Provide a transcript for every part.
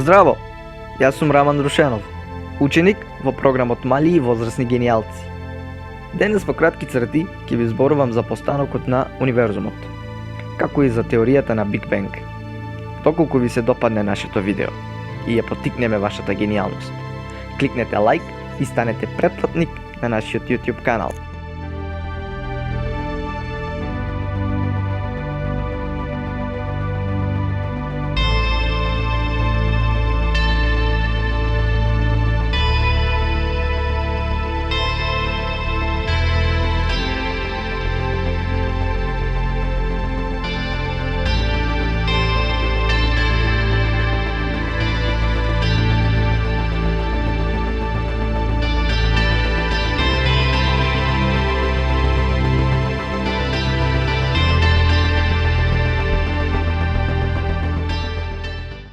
Здраво! Јас сум Раман Рушенов, ученик во програмот Мали и возрасни генијалци. Денес во кратки црти ќе ви зборувам за постанокот на универзумот, како и за теоријата на Биг Бенг. Доколку ви се допадне нашето видео и ја поттикнеме вашата генијалност, кликнете лайк и станете претплатник на нашиот YouTube канал.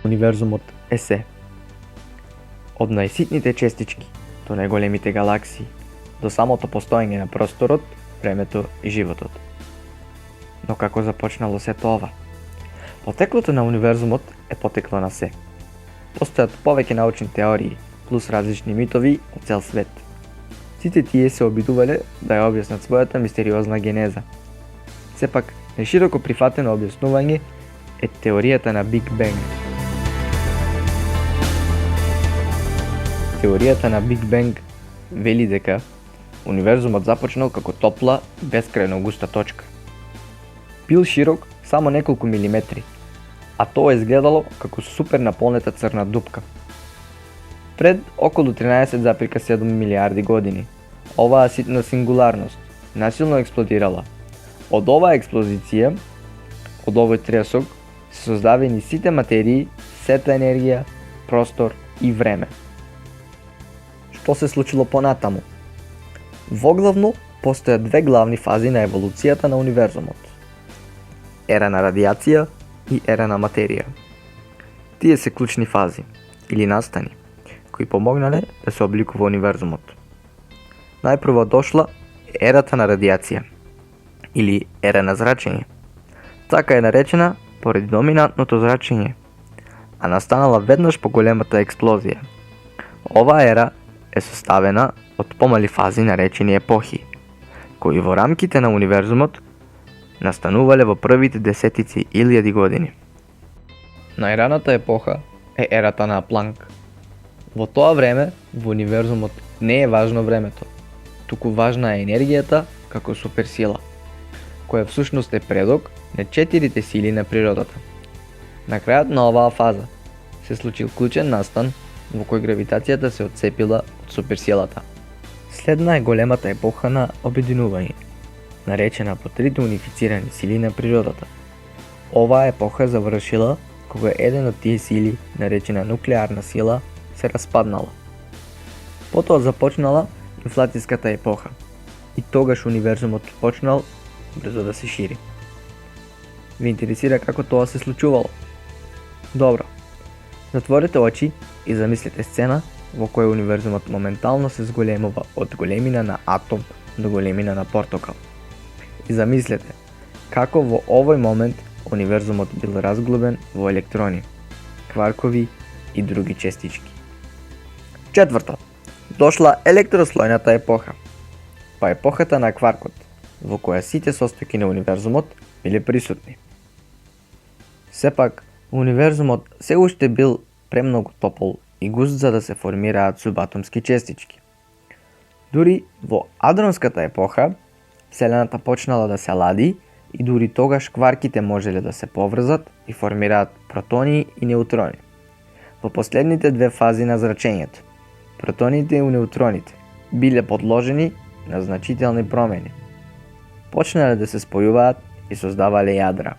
Универзумот е се. Од најситните честички до најголемите галаксии, до самото постоење на просторот, времето и животот. Но како започнало сето ова? Потеклото на универзумот е потекло на се. Постојат повеќе научни теории, плюс различни митови од цел свет. Сите тие се обидувале да ја објаснат својата мистериозна генеза. Сепак, најшироко прифатено објаснување е теоријата на Биг Бенг. Теоријата на Биг Бенг вели дека универзумот започнал како топла и бескрајно густа точка. Бил широк само неколку милиметри, а тоа изгледало како супер наполнета црна дупка. Пред околу 13,7 милиарди години, оваа ситна сингуларност насилно експлодирала. Од оваа експлозиција, од овој тресок, се создавени сите материи, сета енергија, простор и време. Што се случило понатаму? Воглавно, постојат две главни фази на еволуцијата на универзумот. Ера на радијација и ера на материја. Тие се клучни фази, или настани, кои помогнале да се обликува универзумот. Најпрво дошла ерата на радијација, или ера на зрачење. Така е наречена поради доминантното зрачење, а настанала веднаш по големата експлозија. Оваа ера е составена од помали фази наречени епохи, кои во рамките на универзумот настанувале во првите десетици илјади години. Најраната епоха е ерата на Планк. Во тоа време во универзумот не е важно времето, туку важна е енергијата како суперсила, која всушност е предок на 4 сили на природата. На крајот на оваа фаза се случил клучен настан во кој гравитацијата се отцепила од суперсилата. Следна е големата епоха на обединување, наречена по трите унифицирани сили на природата. Оваа епоха завршила кога еден од тие сили, наречена нуклеарна сила, се распаднала. Потоа започнала инфлацијската епоха и тогаш универзумот почнал брзо да се шири. Ви интересира како тоа се случувало? Добро. Затворете очи и замислете сцена во која универзумот моментално се зголемува од големина на атом до големина на портокал. И замислете како во овој момент универзумот бил разглобен во електрони, кваркови и други честички. Четврто, дошла електрослојната епоха, па епохата на кваркот, во која сите состојки на универзумот биле присутни. Сепак, универзумот се уште бил премногу топол и густ за да се формираат субатомски честички. Дури во адронската епоха, Вселената почнала да се лади и дури тогаш кварките можеле да се поврзат и формираат протони и неутрони. Во последните две фази на зрачењето, протоните и неутроните биле подложени на значителни промени. Почнале да се спојуваат и создавале јадра.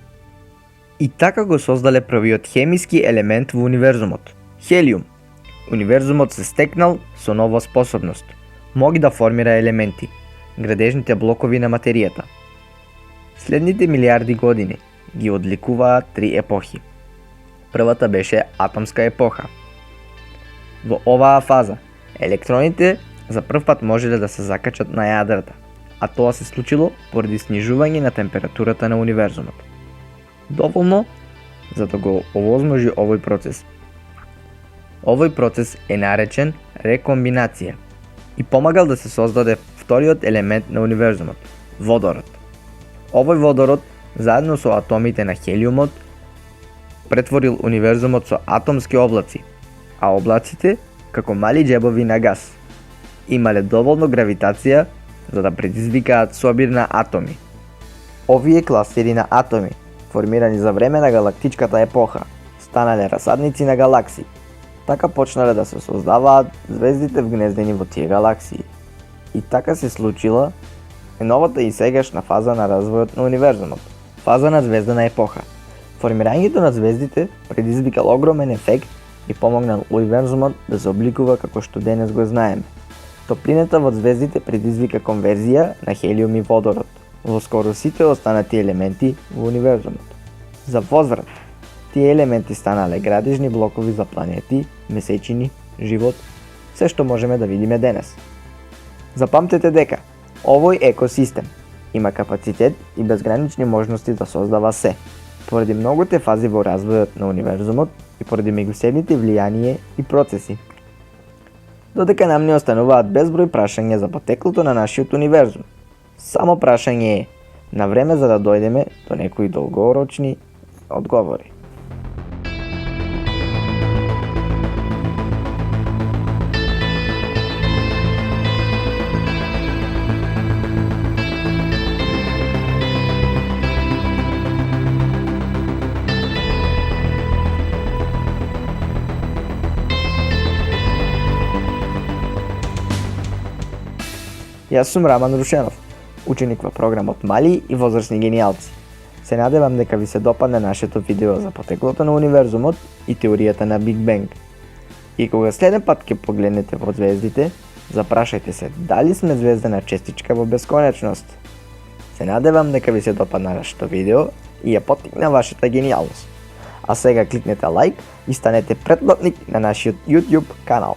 И така го создале првиот хемиски елемент во универзумот – хелиум. Универзумот се стекнал со нова способност – моги да формира елементи, градежните блокови на материјата. Следните милиарди години ги одликуваат три епохи. Првата беше атомска епоха. Во оваа фаза, електроните за прв пат можеле да се закачат на јадрата, а тоа се случило поради снижување на температурата на универзумот. Доволно за да го овозможи овој процес. Овој процес е наречен рекомбинација и помагал да се создаде вториот елемент на универзумот – водород. Овој водород, заедно со атомите на хелиумот, претворил универзумот со атомски облаци, а облаците како мали џебови на гас. Имале доволно гравитација за да предизвикаат собир на атоми. Овие кластери на атоми, формирани за време на галактичката епоха, станале расадници на галаксии. Така почнале да се создаваат звездите вгнездени во тие галаксии. И така се случила новата и сегашна фаза на развојот на универзумот, фаза на звездана епоха. Формирањето на звездите предизвикал огромен ефект и помогнал универзумот да се обликува како што денес го знаеме. Топлината во звездите предизвика конверзија на хелиум и водород во скоро сите останати елементи во универзумот. За возврат, тие елементи станале градежни блокови за планети, месечини, живот, се што можеме да видиме денес. Запамтете дека овој екосистем има капацитет и безгранични можности да создава се, поради многуте фази во развојот на универзумот и поради меѓусебните влијание и процеси. Додека нам не остануваат безброј прашања за потеклото на нашиот универзум. Само прашање е на време за да дојдеме до некои долгорочни одговори. Јас сум Раман Рушенов, ученик во програмот Мали и возрасни генијалци. Се надевам дека ви се допадне нашето видео за потеклото на универзумот и теоријата на Биг Бенг. И кога следен пат ќе погледнете во звездите, запрашајте се дали сме звездана честичка во бесконечност. Се надевам дека ви се допадна нашето видео и ја поттикна вашата генијалност. А сега кликнете лайк и станете претплатник на нашиот YouTube канал.